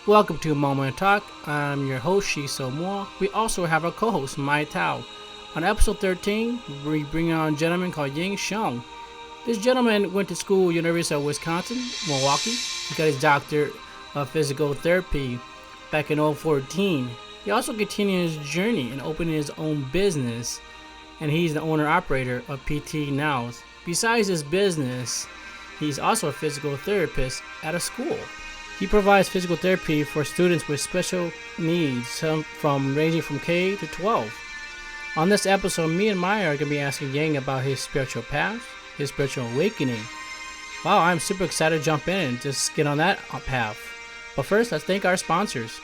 Welcome to Moment Talk. I'm your host, Shiso Moore. We also have our co-host, Mai Tao. On episode 13, we bring on a gentleman called Ying Xiong. This gentleman went to school, University of Wisconsin, Milwaukee. He got his doctorate of physical therapy back in 2014. He also continued his journey in opening his own business, and he's the owner-operator of PT Nows. Besides his business, he's also a physical therapist at a school. He provides physical therapy for students with special needs, some from ranging from K to 12. On this episode, me and Maya are going to be asking Yang about his spiritual path, his spiritual awakening. Wow, I'm super excited to jump in and just get on that path. But first, let's thank our sponsors.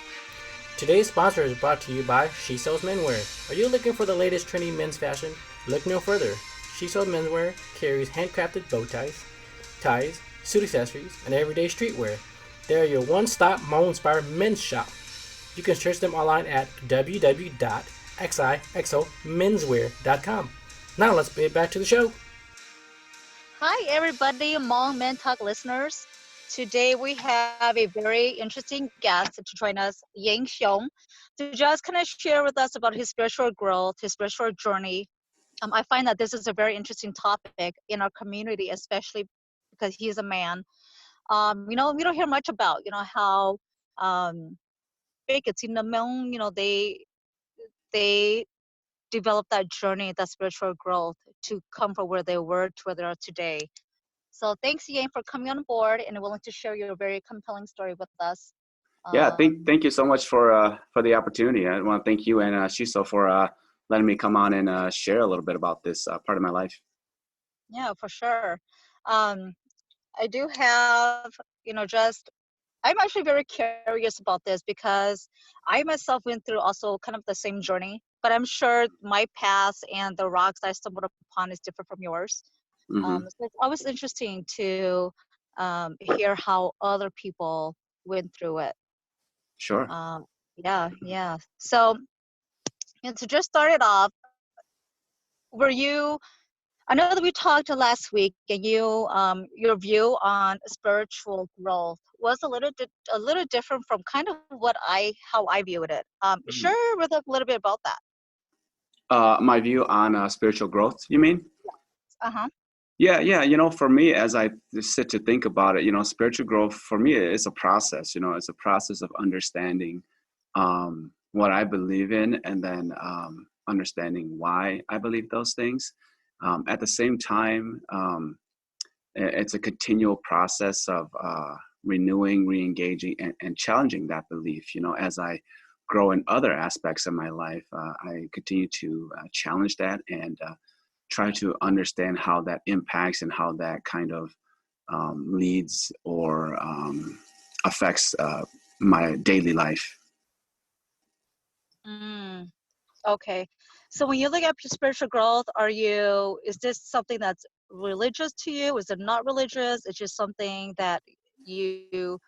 Today's sponsor is brought to you by Shiso's Menswear. Are you looking for the latest trendy men's fashion? Look no further. Shiso's Menswear carries handcrafted bow ties, suit accessories, and everyday streetwear. They're your one-stop mom-inspired men's shop. You can search them online at www.xixomenswear.com. Now let's get back to the show. Hi, everybody, Hmong Men Talk listeners. Today we have a very interesting guest to join us, Ying Xiong, to just kind of share with us about his spiritual growth, his spiritual journey. I find that this is a very interesting topic in our community, especially because he's a man. We don't hear much about, how big it's in the Hmong, they develop that journey, that spiritual growth to come from where they were to where they are today. So thanks, Yang, for coming on board and willing to share your very compelling story with us. Yeah, thank you so much for the opportunity. I want to thank you and Shiso for letting me come on and share a little bit about this part of my life. Yeah, for sure. I do have, I'm actually very curious about this because I myself went through also kind of the same journey, but I'm sure my path and the rocks I stumbled upon is different from yours. Mm-hmm. So it's always interesting to hear how other people went through it. Sure. Yeah. So, to just start it off, were you? I know that we talked last week, and your view on spiritual growth was a little different from kind of how I viewed it. Share with us a little bit about that. My view on spiritual growth, you mean? Uh-huh. Yeah. For me, as I sit to think about it, spiritual growth for me is a process. It's a process of understanding what I believe in, and then understanding why I believe those things. At the same time, it's a continual process of renewing, re-engaging, and challenging that belief. As I grow in other aspects of my life, I continue to challenge that and try to understand how that impacts and how that kind of leads or affects my daily life. Okay. So when you look at spiritual growth, is this something that's religious to you? Is it not religious? It's just something that you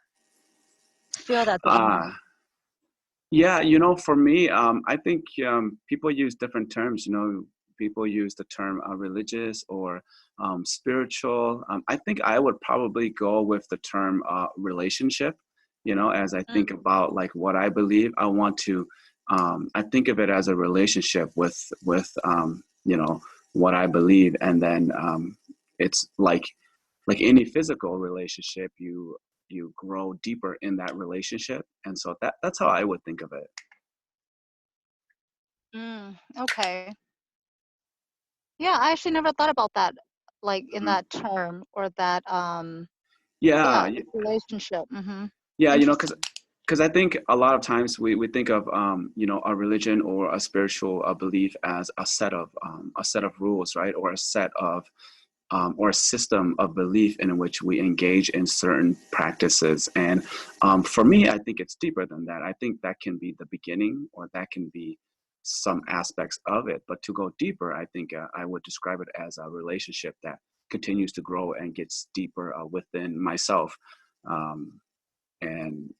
feel that Yeah, for me, I think people use different terms. People use the term religious or spiritual. I think I would probably go with the term relationship. As I think about like what I believe, I think of it as a relationship with what I believe, and then it's like any physical relationship, you grow deeper in that relationship, and so that's how I would think of it. Okay. Yeah, I actually never thought about that, like in that term or that Yeah, relationship. yeah, Interesting. because I think a lot of times we think of a religion or a spiritual belief as a set of rules, right, or a set of or a system of belief in which we engage in certain practices. And for me, I think it's deeper than that. I think that can be the beginning, or that can be some aspects of it. But to go deeper, I think I would describe it as a relationship that continues to grow and gets deeper within myself, and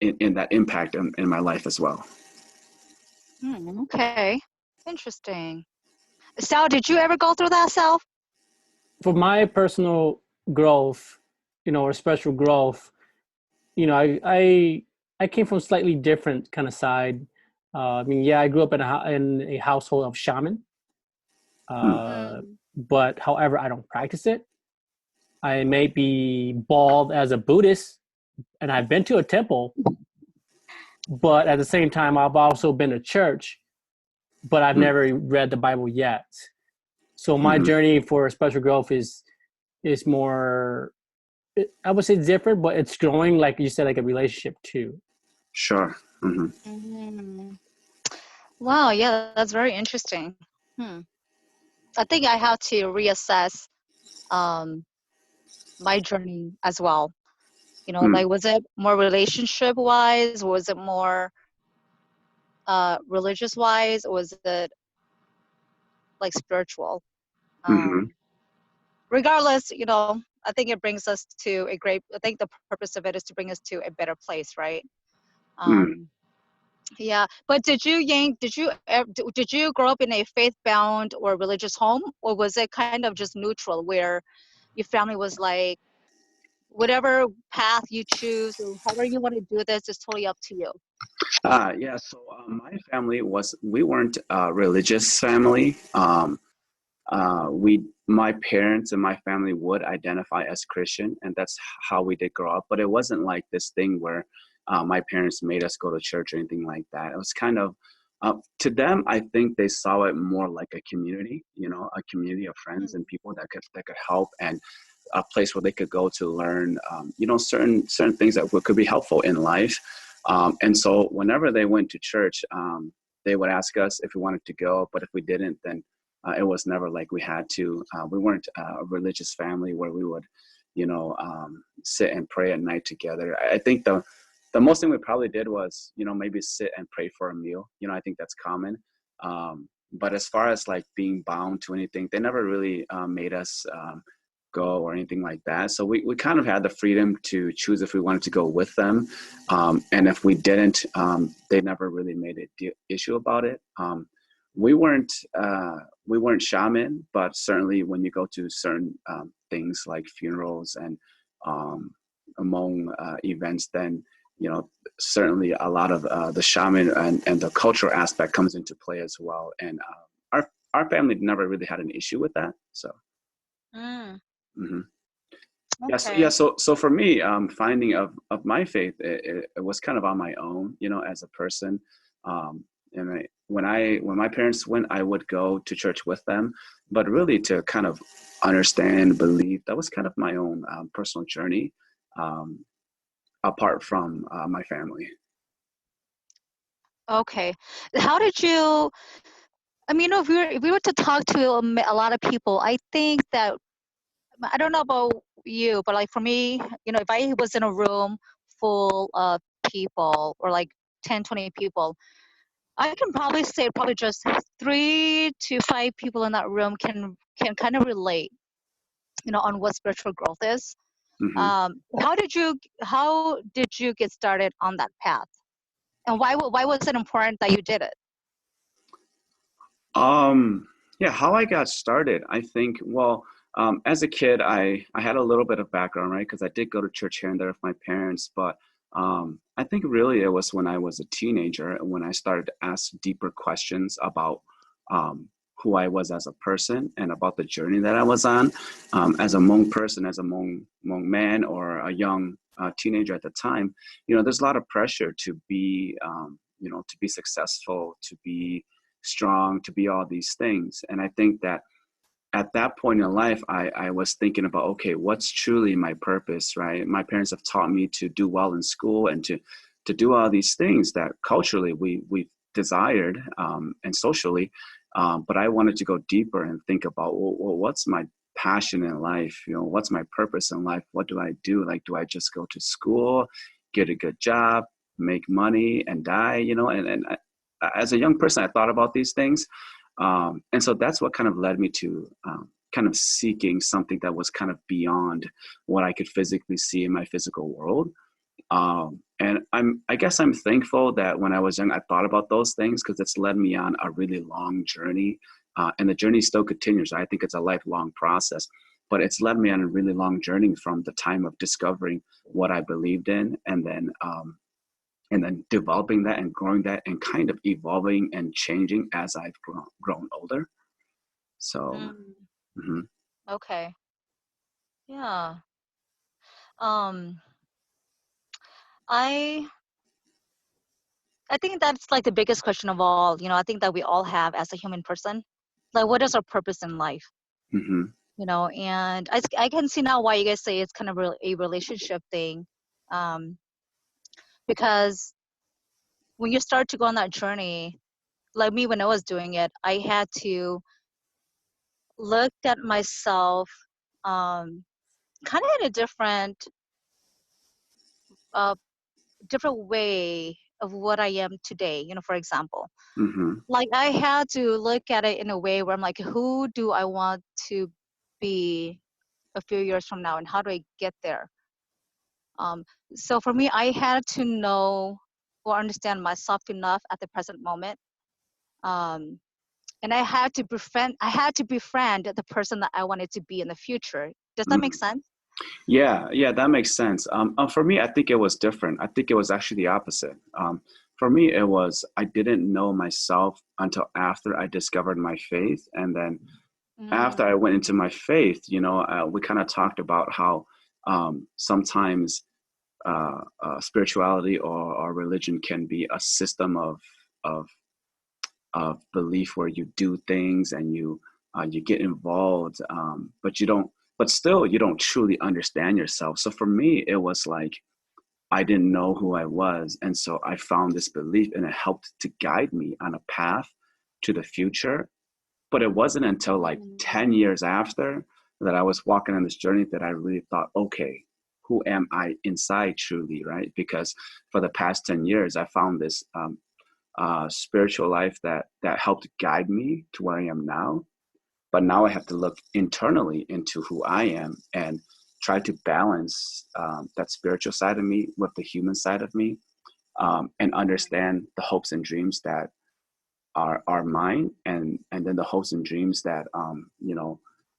in that impact in my life as well. Okay. Interesting. Sal, did you ever go through that, Sal? For my personal growth, or spiritual growth, I I came from slightly different kind of side. I mean, yeah, I grew up in in a household of shaman, Hmm. Mm. but however, I don't practice it. I may be bald as a Buddhist, and I've been to a temple, but at the same time, I've also been to church, but I've Hmm. never read the Bible yet. So my Hmm. journey for spiritual growth is more, I would say different, but it's growing, like you said, like a relationship too. Sure. Hmm. Mhm. Wow, yeah, that's very interesting. Hmm. I think I have to reassess um, my journey as well. Hmm. Like, was it more relationship wise? Was it more religious wise? Or was it like spiritual? Hmm. Um, Regardless, I think it brings us to I think the purpose of it is to bring us to a better place, right? Hmm. Um, yeah. But did you grow up in a faith-bound or religious home, or was it kind of just neutral where your family was like, whatever path you choose or however you want to do this is totally up to you? Yeah. So my family we weren't a religious family. My parents and my family would identify as Christian, and that's how we did grow up. But it wasn't like this thing where my parents made us go to church or anything like that. It was kind of to them. I think they saw it more like a community, a community of friends and people that could help, and a place where they could go to learn, certain things that could be helpful in life. And so whenever they went to church, they would ask us if we wanted to go, but if we didn't, then it was never like we had to. We weren't a religious family where we would, sit and pray at night together. I think the most thing we probably did was, maybe sit and pray for a meal. I think that's common. But as far as like being bound to anything, they never really made us go or anything like that. So we kind of had the freedom to choose if we wanted to go with them. And if we didn't, they never really made an issue about it. We weren't we weren't shaman, but certainly when you go to certain things like funerals and among events, then certainly a lot of the shaman and the cultural aspect comes into play as well. And our family never really had an issue with that. So. Mm, Mhm. Yes, yeah. okay. So for me, finding of my faith, it was kind of on my own, as a person. And when my parents went, I would go to church with them, but really to kind of understand, believe, that was kind of my own personal journey, um, apart from my family. Okay. How did you? I mean, if we were to talk to a lot of people, I think that I don't know about you, but like for me, if I was in a room full of people or like 10, 20 people, I can probably say probably just 3 to 5 people in that room can kind of relate, on what spiritual growth is. Hmm. How did you get started on that path? And why was it important that you did it? Yeah, how I got started, I think, well, as a kid, I had a little bit of background, right? Because I did go to church here and there with my parents, but I think really it was when I was a teenager when I started to ask deeper questions about who I was as a person and about the journey that I was on as a Hmong person, as a Hmong man, or a young teenager at the time. There's a lot of pressure to be, to be successful, to be strong, to be all these things. And I think that at that point in life, I was thinking about, okay, what's truly my purpose, right? My parents have taught me to do well in school and to do all these things that culturally we desired, and socially. But I wanted to go deeper and think about, well, what's my passion in life? What's my purpose in life? What do I do? Like, do I just go to school, get a good job, make money, and die? As a young person, I thought about these things. And so that's what kind of led me to kind of seeking something that was kind of beyond what I could physically see in my physical world. And I guess I'm thankful that when I was young, I thought about those things because it's led me on a really long journey. And the journey still continues. I think it's a lifelong process, but it's led me on a really long journey from the time of discovering what I believed in, and then developing that and growing that and kind of evolving and changing as I've grown older. So, Mm, mhm. okay. Yeah. Um, I I think that's like the biggest question of all. I think that we all have as a human person. Like, what is our purpose in life? Mhm. And I can see now why you guys say it's kind of a relationship thing. Um, because when you start to go on that journey, like me when I was doing it, I had to look at myself kind of in a uh, different way of what I am today. For example, Mhm. like I had to look at it in a way where I'm like, who do I want to be a few years from now, and how do I get there? Um, so for me, I had to know or understand myself enough at the present moment, um, and I had to befriend the person that I wanted to be in the future. Does that make Mhm. sense? Yeah, yeah, that makes sense. For me, I think it was different. I think it was actually the opposite. For me, it was I didn't know myself until after I discovered my faith, and then after I Mm, went into my faith, we kind of talked about how sometimes spirituality or religion can be a system of of belief where you do things and you get involved, but you don't. But still, you don't truly understand yourself. So for me, it was like I didn't know who I was, and so I found this belief, and it helped to guide me on a path to the future. But it wasn't until like mm, 10 years after that I was walking on this journey that I really thought, okay, who am I inside truly, right? Because for the past 10 years, I found this spiritual life that helped guide me to where I am now. But now I have to look internally into who I am and try to balance that spiritual side of me with the human side of me, and understand the hopes and dreams that are mine, and then the hopes and dreams that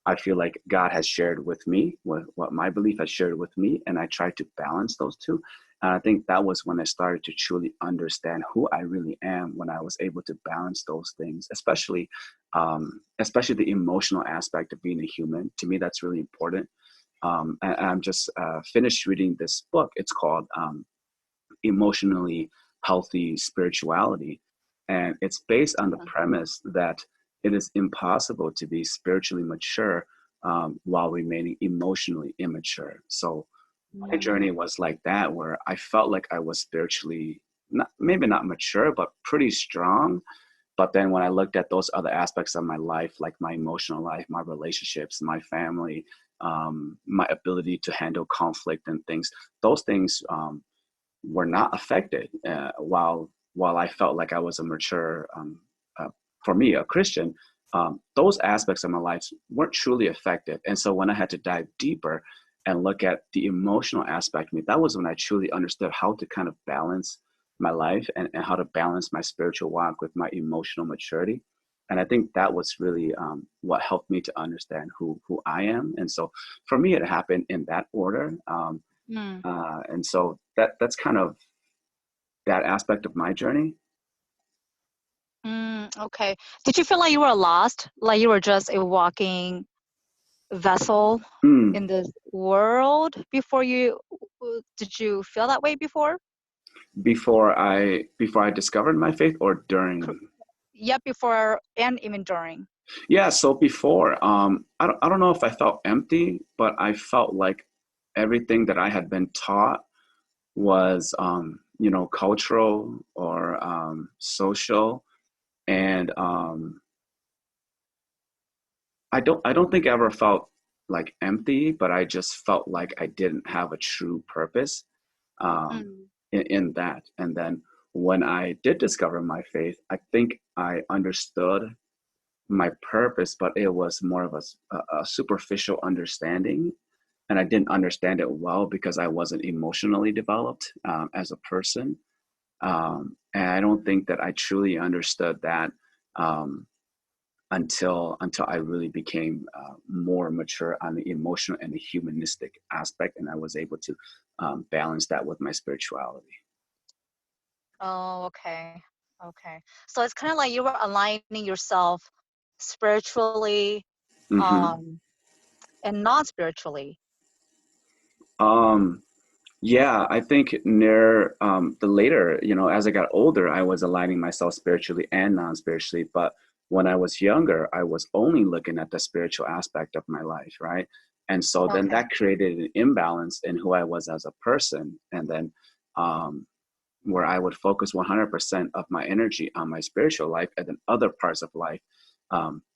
I feel like God has shared with me, what my belief has shared with me, and I try to balance those two. And I think that was when I started to truly understand who I really am, when I was able to balance those things, especially the emotional aspect of being a human. To me, that's really important. And I'm just finished reading this book. It's called Emotionally Healthy Spirituality, and it's based on the premise that it is impossible to be spiritually mature while remaining emotionally immature. So my journey mm, was like that, where I felt like I was spiritually not, maybe not mature, but pretty strong. But then when I looked at those other aspects of my life, like my emotional life, my relationships, my family, my ability to handle conflict and things, those things were not affected, while I felt like I was a mature, uh, for me, a Christian. Those aspects of my life weren't truly affected. And so when I had to dive deeper and look at the emotional aspect of me, that was when I truly understood how to kind of balance my life, and how to balance my spiritual walk with my emotional maturity. And I think that was really what helped me to understand who I am. And so for me, it happened in that order. mm, And so that's kind of that aspect of my journey. okay. Did you feel like you were lost? Like you were just a walking vessel Mm. in this world before did you feel that way before? Before I discovered my faith, or Cor- during? Yeah, before and even during. Yeah, so before, I don't know if I felt empty, but I felt like everything that I had been taught was cultural or social. And I don't think I ever felt like empty, but I just felt like I didn't have a true purpose um, Mm, in that. And then when I did discover my faith, I think I understood my purpose, but it was more of a superficial understanding. And I didn't understand it well because I wasn't emotionally developed as a person. And I don't think that I truly understood that um, until I really became more mature on the emotional and the humanistic aspect, and I was able to balance that with my spirituality. Oh, okay. Okay. So it's kind of like you were aligning yourself spiritually, Hmm. um, and non-spiritually. Um, yeah, I think near the later, as I got older, I was aligning myself spiritually and non-spiritually. But when I was younger, I was only looking at the spiritual aspect of my life, right? And so then Okay. that created an imbalance in who I was as a person. And then um, where I would focus 100% of my energy on my spiritual life, and then other parts of life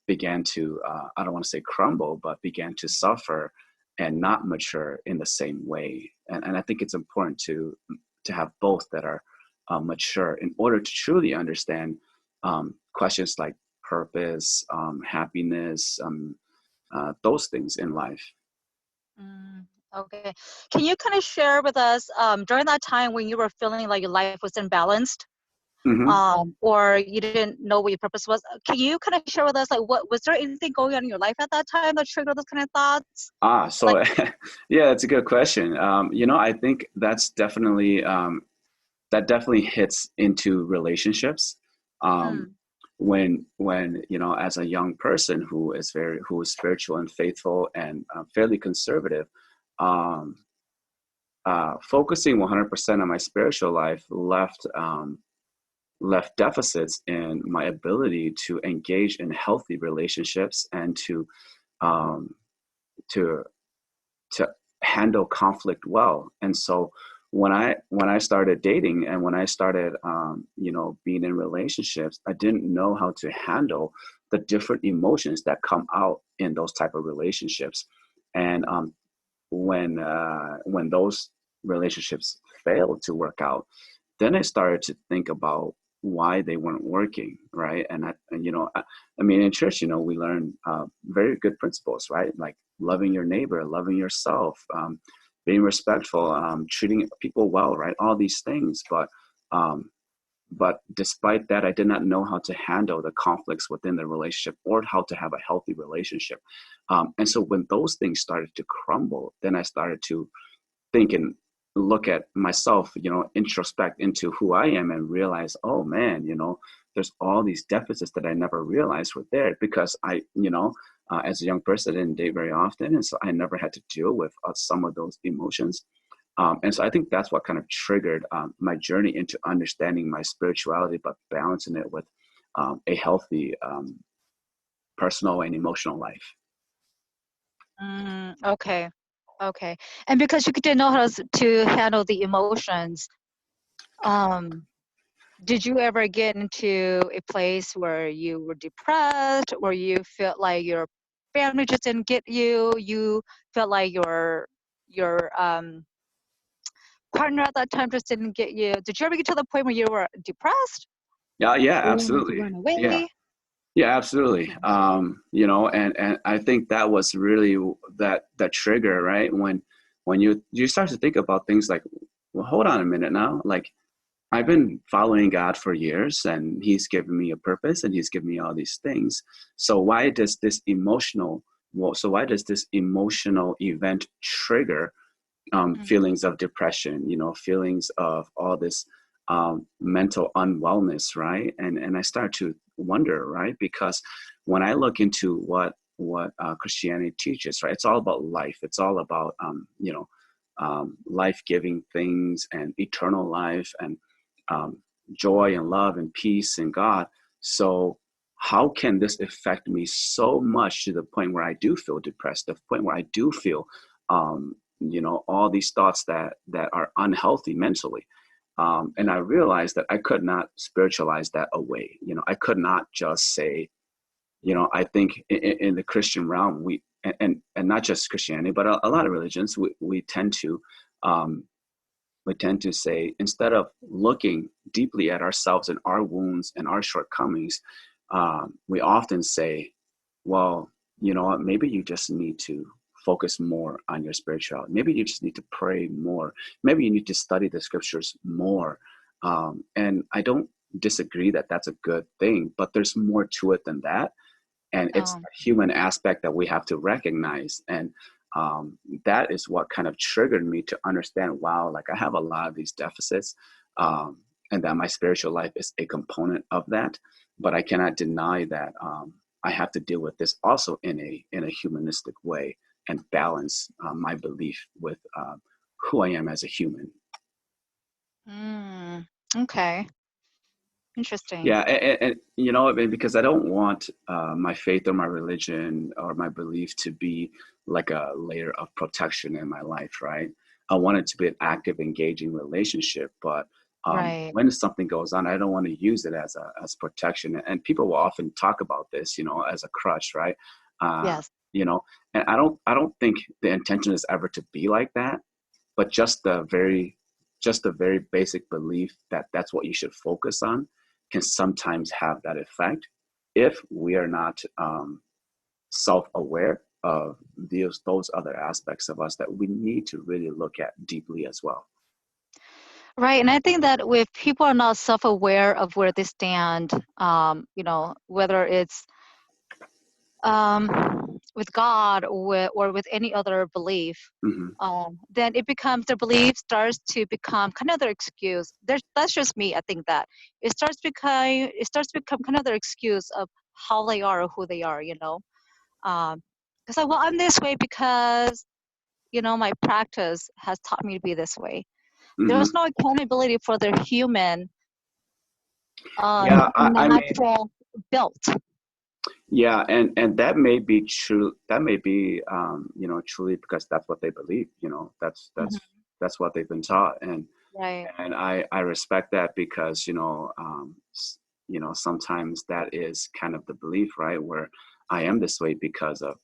began to, I don't want to say crumble, but began to suffer and not mature in the same way. And I think it's important to have both that are mature in order to truly understand questions like purpose, happiness, those things in life. Mm, okay. Can you kind of share with us during that time when you were feeling like your life was imbalanced, Hmm. or you didn't know what your purpose was? Can you kind of share with us like what was there anything going on in your life at that time that triggered those kind of thoughts? Like, So yeah, it's a good question. I think that definitely hits into relationships. Um, mm, when as a young person who is spiritual and faithful and fairly conservative, um, focusing 100% on my spiritual life left deficits in my ability to engage in healthy relationships and um, to to handle conflict well. And so when I started dating and when I started being in relationships, I didn't know how to handle the different emotions that come out in those type of relationships. And when those relationships failed to work out, then I started to think about why they weren't working, right? I mean, in church, we learn very good principles, right? Like loving your neighbor, loving yourself, being respectful, treating people well, right? All these things, um, but despite that, I did not know how to handle the conflicts within the relationship or how to have a healthy relationship. And so when those things started to crumble, then I started to think and look at myself, introspect into who I am and realize, oh man, there's all these deficits that I never realized were there because as a young person, I didn't date very often. And so I never had to deal with some of those emotions. And so I think that's what kind of triggered my journey into understanding my spirituality, but balancing it with a healthy personal and emotional life. okay. Okay. And because you didn't know how to handle the emotions, um, did you ever get into a place where you were depressed or you felt like your family just didn't get you? You felt like your partner at that time just didn't get you. Did you ever get to the point where you were depressed Yeah, yeah, or you wanted to absolutely. run Yeah. away? Yeah, absolutely. Okay. And I think that was really that trigger, right? When you start to think about things like, well, hold on a minute now. Like I've been following God for years and he's given me a purpose and he's given me all these things. So why does this emotional event trigger Mm, feelings of depression, feelings of all this mental unwellness, right? And I start to wonder, right? Because when I look into what Christianity teaches, right, it's all about life. It's all about life-giving things and eternal life and um, joy and love and peace in God. So how can this affect me so much to the point where I do feel depressed, the point where I do feel all these thoughts that are unhealthy mentally. And I realized that I could not spiritualize that away. I could not just say, I think in the Christian realm, and not just Christianity, but a lot of religions, um, we tend to say, instead of looking deeply at ourselves and our wounds and our shortcomings, we often say, well, you know what, maybe you just need to focus more on your spirituality. Maybe you just need to pray more. Maybe you need to study the scriptures more. And I don't disagree that that's a good thing, but there's more to it than that. And it's oh, a human aspect that we have to recognize. And that is what kind of triggered me to understand, wow, like I have a lot of these deficits. and that my spiritual life is a component of that. But I cannot deny that I have to deal with this also in a humanistic way and balance my belief with who I am as a human. Mm, okay. Interesting. Yeah, and you know, because I don't want my faith or my religion or my belief to be like a layer of protection in my life, right? I want it to be an active, engaging relationship, but Right. when something goes on, I don't want to use it as protection. And people will often talk about this, you know, as a crutch, right? Uh, Yes. you know, and I don't think the intention is ever to be like that, but just the very basic belief that that's what you should focus on can sometimes have that effect if we are not self-aware of those other aspects of us that we need to really look at deeply as well. Right. And I think that if people are not self-aware of where they stand, whether it's with God or with any other belief, Hmm. then their belief starts to become kind of their excuse. That's just me. I think that it starts to become kind of their excuse of how they are or who they are. Because well, I'm this way because my practice has taught me to be this way. There's Hmm. no accountability for their human Yeah, I mean, natural built. yeah, and that may be true. That may be, truly because that's what they believe. You know, that's Mhm. that's that's what they've been taught, and Right. and I respect that because sometimes that is kind of the belief, right? Where I am this way because of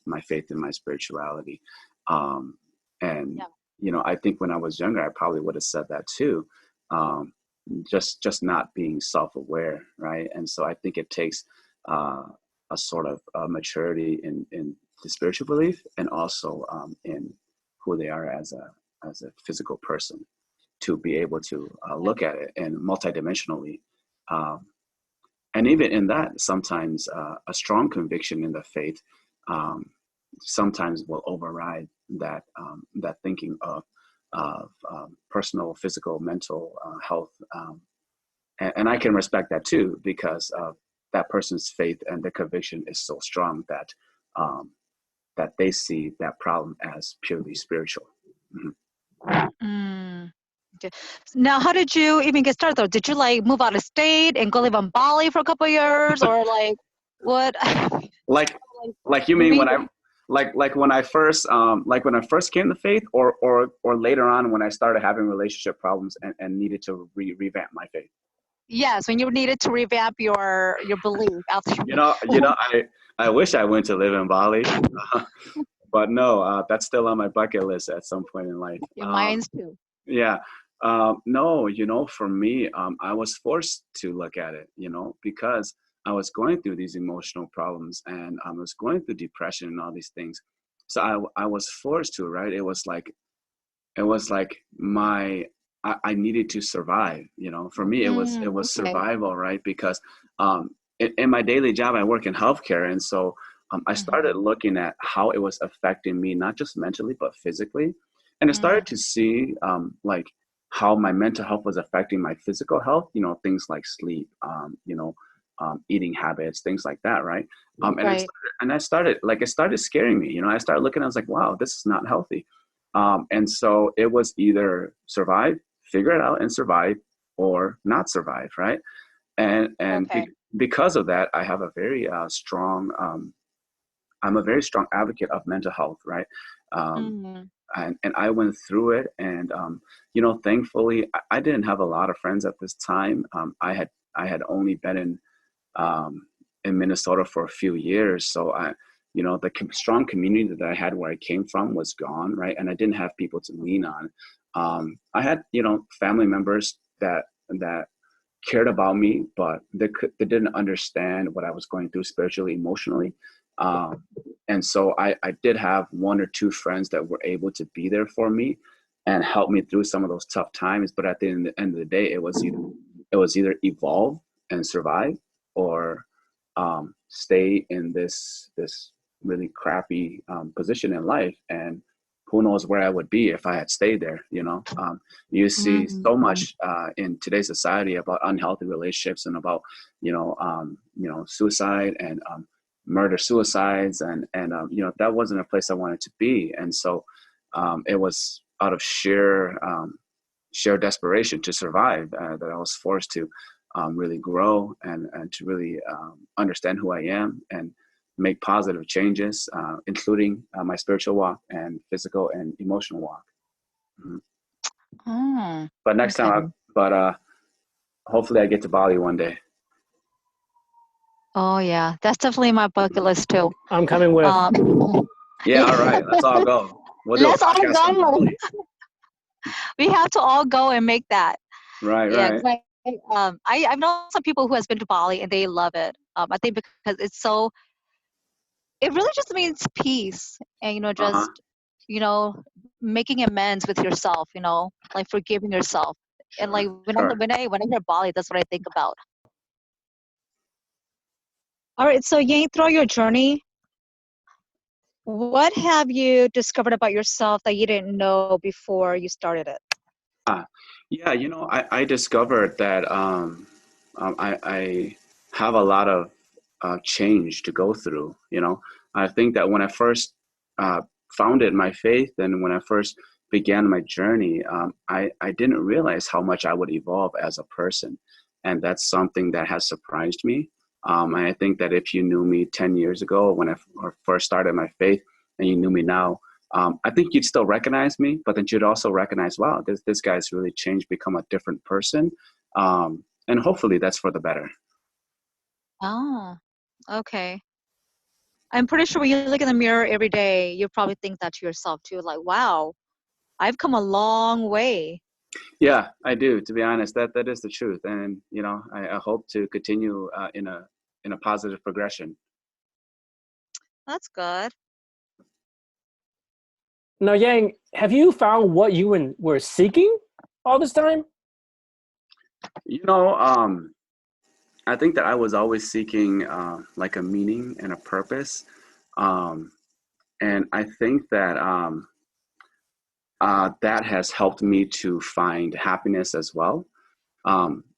my faith and my spirituality, um, and Yeah. I think when I was younger, I probably would have said that too. Um, just not being self-aware, right? And so I think it takes uh, a sort of maturity in the spiritual belief and also in who they are as a physical person to be able to Right. look at it and multidimensionally. Um, and even in that, sometimes a strong conviction in the faith um, sometimes will override that thinking of personal, physical, mental health. And I can respect that too because that person's faith and their conviction is so strong um, that they see that problem as purely spiritual. Mhm. Mm. Okay. Now, how did you even get started though? Did you like move out of state and go live on Bali for a couple of years, or like what? Like, Like like you mean moving? when I like when I first came to faith, or later on when I started having relationship problems and needed to revamp my faith. Yes, when you needed to revamp your belief after You know, you know, I wish I went to live in Bali, but no, that's still on my bucket list at some point in life. your minds too. Yeah. No, for me, I was forced to look at it, because I was going through these emotional problems and I was going through depression and all these things. So I was forced to, right? It was like I needed to survive, For me, it was Okay. survival, right? Because in my daily job, I work in healthcare. And so I started Mm-hmm. looking at how it was affecting me, not just mentally, but physically. And I started to see like how my mental health was affecting my physical health, things like sleep, eating habits, things like that, right? Right. It started scaring me. I started looking, I was like, wow, this is not healthy. And so it was either survive, figure it out and survive, or not survive, right? And Okay. because of that, I have a very strong. I'm a very strong advocate of mental health, right? Um, Mm-hmm. and I went through it, and thankfully, I didn't have a lot of friends at this time. I had only been in Minnesota for a few years, so the strong community that I had where I came from was gone, right? And I didn't have people to lean on. I had family members that cared about me, but they didn't understand what I was going through spiritually, emotionally. Um, and so I did have one or two friends that were able to be there for me and help me through some of those tough times. But at the end of the day, it was either evolve and survive, or stay in this really crappy position in life and who knows where I would be if I had stayed there. You see so much in today's society about unhealthy relationships and about suicide and murder suicides and that wasn't a place I wanted to be. And so it was out of sheer desperation to survive that I was forced to really grow and to really understand who I am and make positive changes, including my spiritual walk and physical and emotional walk. But next time, hopefully I get to Bali one day. Oh yeah, that's definitely my bucket list too. I'm coming with. Yeah, all right, let's all go. Let's all go. We have to all go and make that. Right. I've known some people who has been to Bali and they love it. I think because it really just means peace and just making amends with yourself, like forgiving yourself. And like when I hear Bali, that's what I think about. All right, so Yang, throughout your journey, what have you discovered about yourself that you didn't know before you started it? Yeah, I discovered that I have a lot of change to go through. I think that when I first founded my faith and when I first began my journey, I didn't realize how much I would evolve as a person. And that's something that has surprised me. And I think that if you knew me 10 years ago when I first started my faith and you knew me now, I think you'd still recognize me, but then you'd also recognize, wow, this guy's really changed, become a different person. And hopefully that's for the better. Oh, okay. I'm pretty sure when you look in the mirror every day, you probably think that to yourself too, like, wow, I've come a long way. Yeah, I do. To be honest, that is the truth. And, I hope to continue in a positive progression. That's good. Now, Yang, have you found what you were seeking all this time? I think that I was always seeking like a meaning and a purpose. And I think that that has helped me to find happiness as well.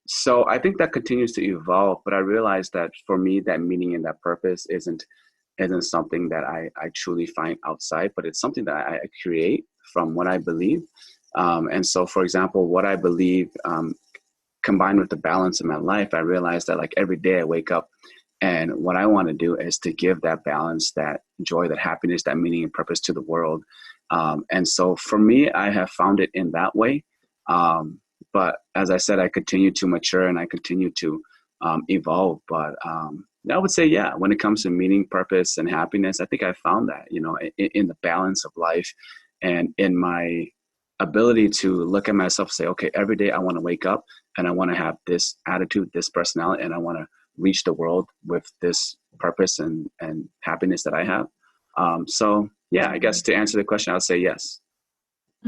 So I think that continues to evolve, but I realize that for me, that meaning and that purpose isn't something that I truly find outside, but it's something that I create from what I believe. And so, for example, what I believe combined with the balance in my life, I realize that like every day I wake up and what I want to do is to give that balance, that joy, that happiness, that meaning and purpose to the world. And so for me, I have found it in that way. But as I said, I continue to mature and I continue to evolve. But I would say, yeah, when it comes to meaning, purpose, and happiness, I think I found that, in the balance of life and in my ability to look at myself and say, okay, every day I want to wake up and I want to have this attitude, this personality, and I want to reach the world with this purpose and happiness that I have. So yeah, I guess to answer the question, I would say yes.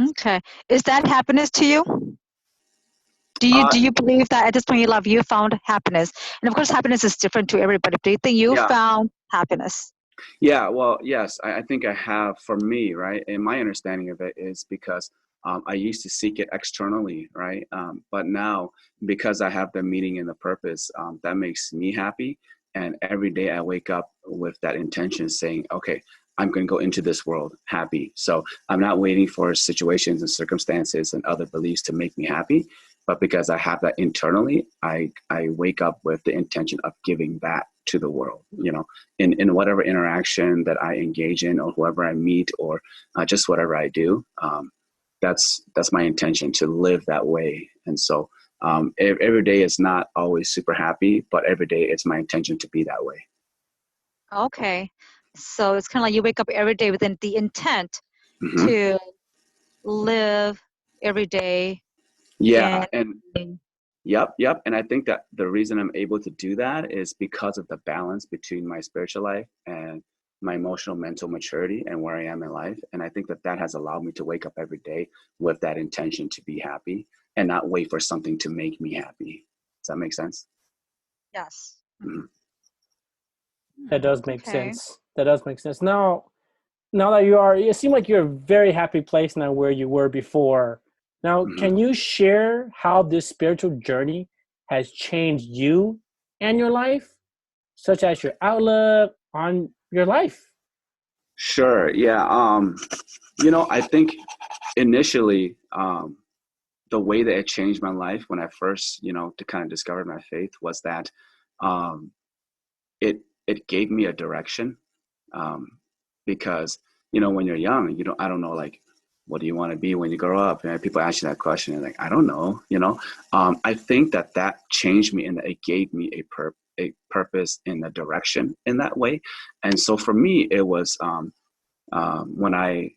Okay. Is that happiness to you? Do you believe that at this point in your life you found happiness? And of course, happiness is different to everybody. Do you think you found happiness? Yeah, well, yes, I think I have for me, right? And my understanding of it is because I used to seek it externally, right? But now, because I have the meaning and the purpose, that makes me happy. And every day I wake up with that intention saying, okay, I'm going to go into this world happy. So I'm not waiting for situations and circumstances and other beliefs to make me happy. But because I have that internally, I wake up with the intention of giving that to the world, in whatever interaction that I engage in or whoever I meet or just whatever I do. That's my intention, to live that way. And so every day is not always super happy, but every day it's my intention to be that way. Okay. So it's kind of like you wake up every day with the intent to live every day. Yeah. Yep. And I think that the reason I'm able to do that is because of the balance between my spiritual life and my emotional, mental maturity and where I am in life. And I think that has allowed me to wake up every day with that intention to be happy and not wait for something to make me happy. Does that make sense? Yes. That does make sense. That does make sense. Now, now that you are, it seems like you're a very happy place now where you were before. Now, Hmm. can you share how this spiritual journey has changed you and your life, such as your outlook on your life? Sure. Yeah. I think initially, the way that it changed my life when I first, to kind of discover my faith was that um, it gave me a direction, um, because when you're young, I don't know, like, what do you want to be when you grow up? And people ask you that question, and like, I don't know. I think that changed me, and that it gave me a purpose and a direction in that way. And so for me, it was when I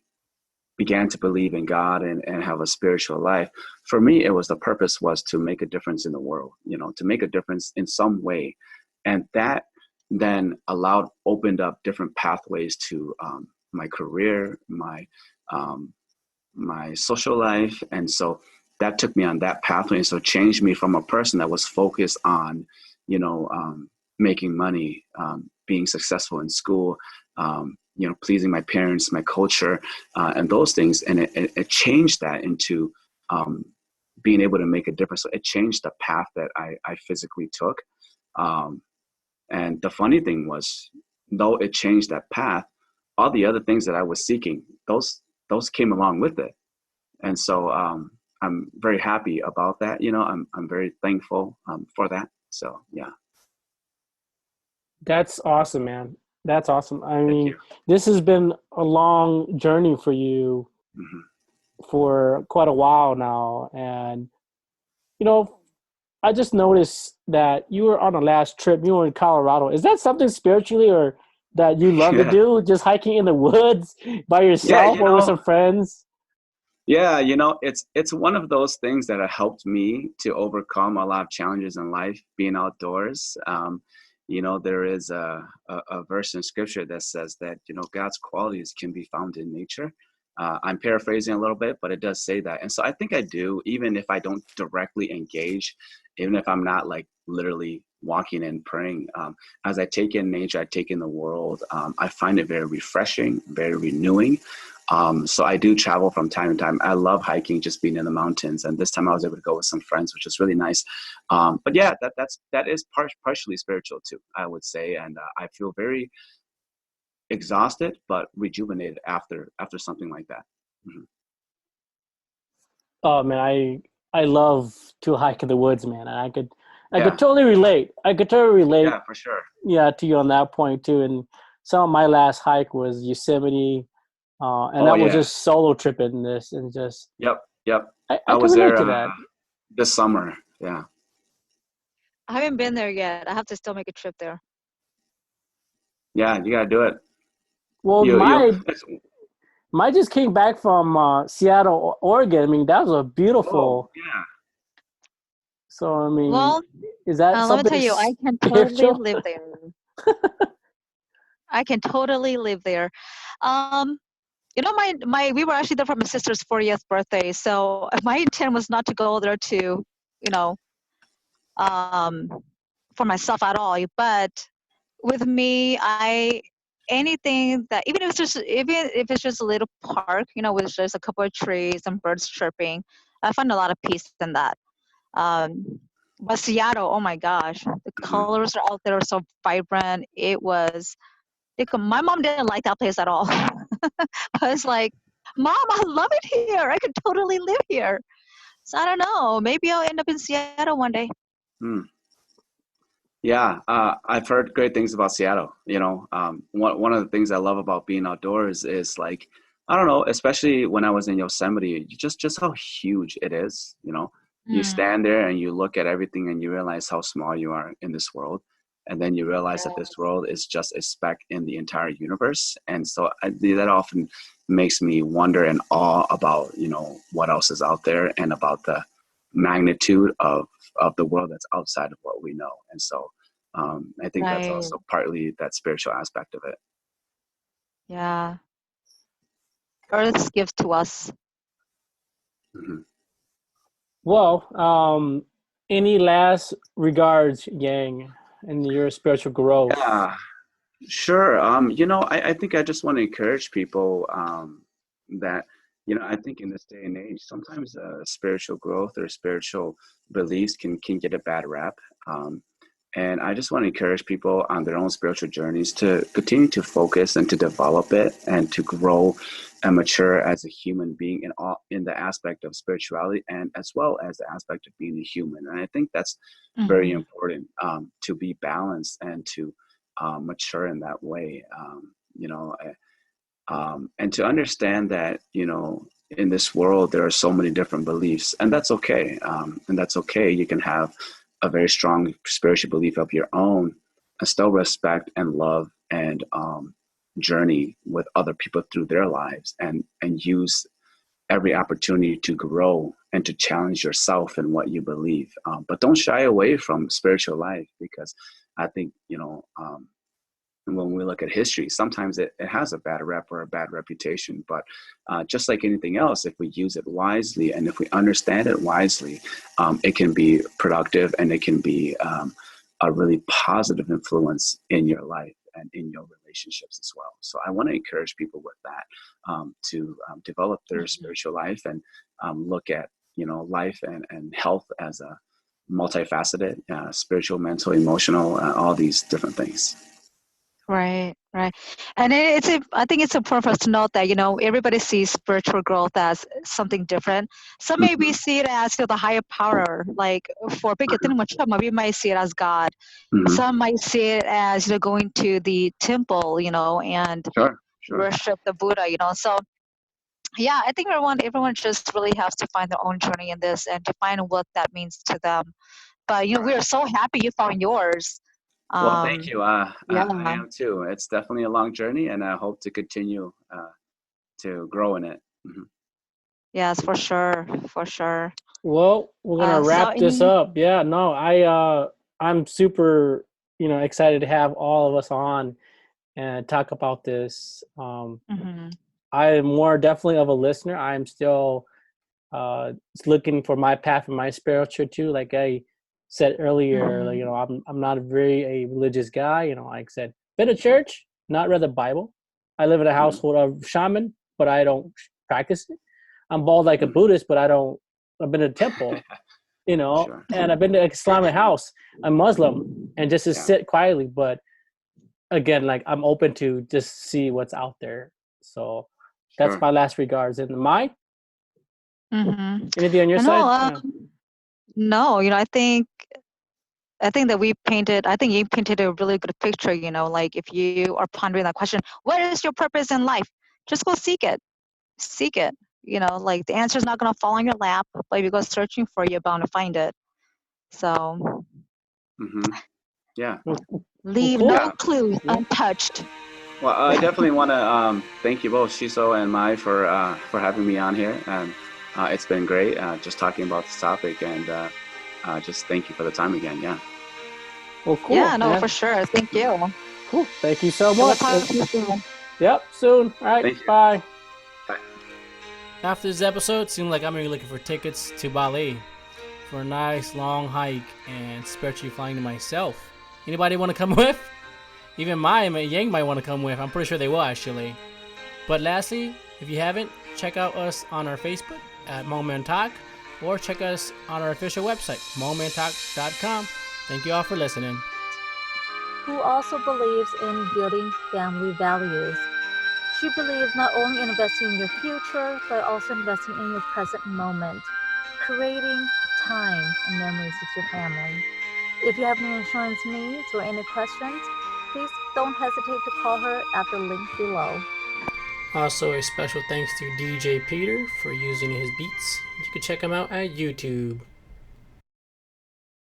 began to believe in God and have a spiritual life. For me, it was the purpose was to make a difference in the world, to make a difference in some way. And that then opened up different pathways to my career, um, my social life. And so that took me on that pathway. And so changed me from a person that was focused on, you know, um, making money, being successful in school, pleasing my parents, my culture, and those things. And it changed that into um, being able to make a difference. So it changed the path that I physically took. Um, and the funny thing was, though it changed that path, all the other things that I was seeking, those came along with it. And so I'm very happy about that. I'm very thankful for that. So yeah. That's awesome, man. That's awesome. I Thank mean, you. this has been a long journey for you Hmm. for quite a while now. And, you know, I just noticed that you were on the last trip, you were in Colorado. Is that something spiritually or that you love to Yeah. do? Just hiking in the woods by Yeah. yourself or with some friends? Yeah. It's one of those things that have helped me to overcome a lot of challenges in life, being outdoors. There is a verse in scripture that says that, God's qualities can be found in nature. I'm paraphrasing a little bit, but it does say that. And so I think I do, even if I don't directly engage, even if I'm not like literally walking and praying, as I take in nature, I take in the world, I find it very refreshing, very renewing. So I do travel from time to time. I love hiking, just being in the mountains. And this time I was able to go with some friends, which was really nice. But yeah, that is partially spiritual too, I would say. And I feel very exhausted, but rejuvenated after something like that. Hmm. Oh man, I love to hike in the woods, man. And I could Yeah, totally relate. I could totally relate, yeah, for sure. yeah, to you on that point too. And some of my last hike was Yosemite, and Oh that was yeah, just solo tripping this, and just yep, yep. I I can was relate there to that. this summer. Yeah, I haven't been there yet. I have to still make a trip there. yeah. You gotta do it. Well, You. my just came back from Seattle, Oregon. I mean, that was a Oh beautiful. yeah. So I mean, Well, is that let me tell something you, I can totally spiritual? live there. I can totally live there. Um, my we were actually there for my sister's 40th birthday, so my intent was not to go there to, you know, um, for myself at all. But with me, I anything that even if it's just a little park, with just a couple of trees and birds chirping, I find a lot of peace in that. Um, but Seattle, oh my gosh, the Mhm. colors are out there so vibrant. It was. My mom didn't like that place at all. I was like, Mom, I love it here. I could totally live here. So I don't know. Maybe I'll end up in Seattle one day. Hmm. Yeah, I've heard great things about Seattle. One of the things I love about being outdoors is, like, I don't know, especially when I was in Yosemite, just how huge it is. You Mm, stand there and you look at everything and you realize how small you are in this world, and then you realize that this world is just a speck in the entire universe. And so that often makes me wonder and awe about what else is out there, and about the magnitude of the world that's outside of what we know. And so I think that's right. also partly that spiritual aspect of it. Yeah. Earth's gift to us. Hmm. Well, any last regards, Yang, in your spiritual growth? Yeah. Sure. I think I just want to encourage people that, I think in this day and age, sometimes spiritual growth or spiritual beliefs can get a bad rap. Um, and I just want to encourage people on their own spiritual journeys to continue to focus and to develop it and to grow and mature as a human being in the aspect of spirituality and as well as the aspect of being a human. And I think that's very Mm-hmm. important, to be balanced and to mature in that way. And to understand that, in this world there are so many different beliefs, and that's okay. And that's okay. You can have a very strong spiritual belief of your own and still respect and love and journey with other people through their lives, and use every opportunity to grow and to challenge yourself in what you believe. But don't shy away from spiritual life, because I think, when we look at history, sometimes it has a bad rep or a bad reputation. But just like anything else, if we use it wisely and if we understand it wisely, it can be productive, and it can be a really positive influence in your life and in your relationships as well. So I want to encourage people with that, to develop their Mm-hmm. spiritual life and look at, life and health as a multifaceted, spiritual, mental, emotional, all these different things. Right, right. And I think it's important for us to note that, everybody sees spiritual growth as something different. Some maybe Hmm. see it as, the higher power, like for we might see it as God. Hmm. Some might see it as, going to the temple, and Sure, sure. worship the Buddha. So yeah, I think everyone just really has to find their own journey in this and to find what that means to them. But, we are so happy you found yours. Well, thank Um, you. yeah. I am too. It's definitely a long journey, and I hope to continue to grow in it. Hmm. Yes, for sure, for sure. Well, we're gonna So wrap this any, up. Yeah, no, I'm super, excited to have all of us on and talk about this. hmm I am more definitely of a listener. I'm still looking for my path and my spiritual too. Like I said earlier, like, hmm I'm not a very a religious guy. Like I said, been to church, not read the Bible. I live in a Hmm. household of shaman, but I don't practice it. I'm bald like a Hmm. Buddhist, but I don't. I've been to a temple, Sure. and I've been to an Islamic house. I'm Muslim, and just to Yeah. sit quietly. But again, like I'm open to just see what's out there. So that's Sure. my last regards. And my hmm anything on your I know. side? Yeah. No, I think that I think you painted a really good picture. Like if you are pondering that question, what is your purpose in life? Just go seek it. Seek it. Like the answer is not gonna fall on your lap, but if you go searching for it, you're bound to find it. So Hmm. Yeah. Well, leave cool. no Yeah. clues Yeah. untouched. Well, I definitely want to thank you both, Shiso and Mai, for having me on here. And it's been great just talking about this topic, and just thank you for the time again. Yeah. Well, Yeah, cool, no, man. for sure. Thank you. Cool. Thank you so And we'll much. talk to you soon. Yep. Soon. All right. Thank you. Bye. Bye. After this episode, it seemed like I'm really looking for tickets to Bali for a nice long hike and spiritually flying to myself. Anybody want to come with? Even Yang might want to come with. I'm pretty sure they will actually. But lastly, if you haven't, check out us on our Facebook at Moment Talk, or check us on our official website, momenttalk.com. Thank you all for listening. Who also believes in building family values. She believes not only in investing in your future, but also investing in your present moment, creating time and memories with your family. If you have any insurance needs or any questions, please don't hesitate to call her at the link below. Also, a special thanks to DJ Peter for using his beats. You can check him out at YouTube.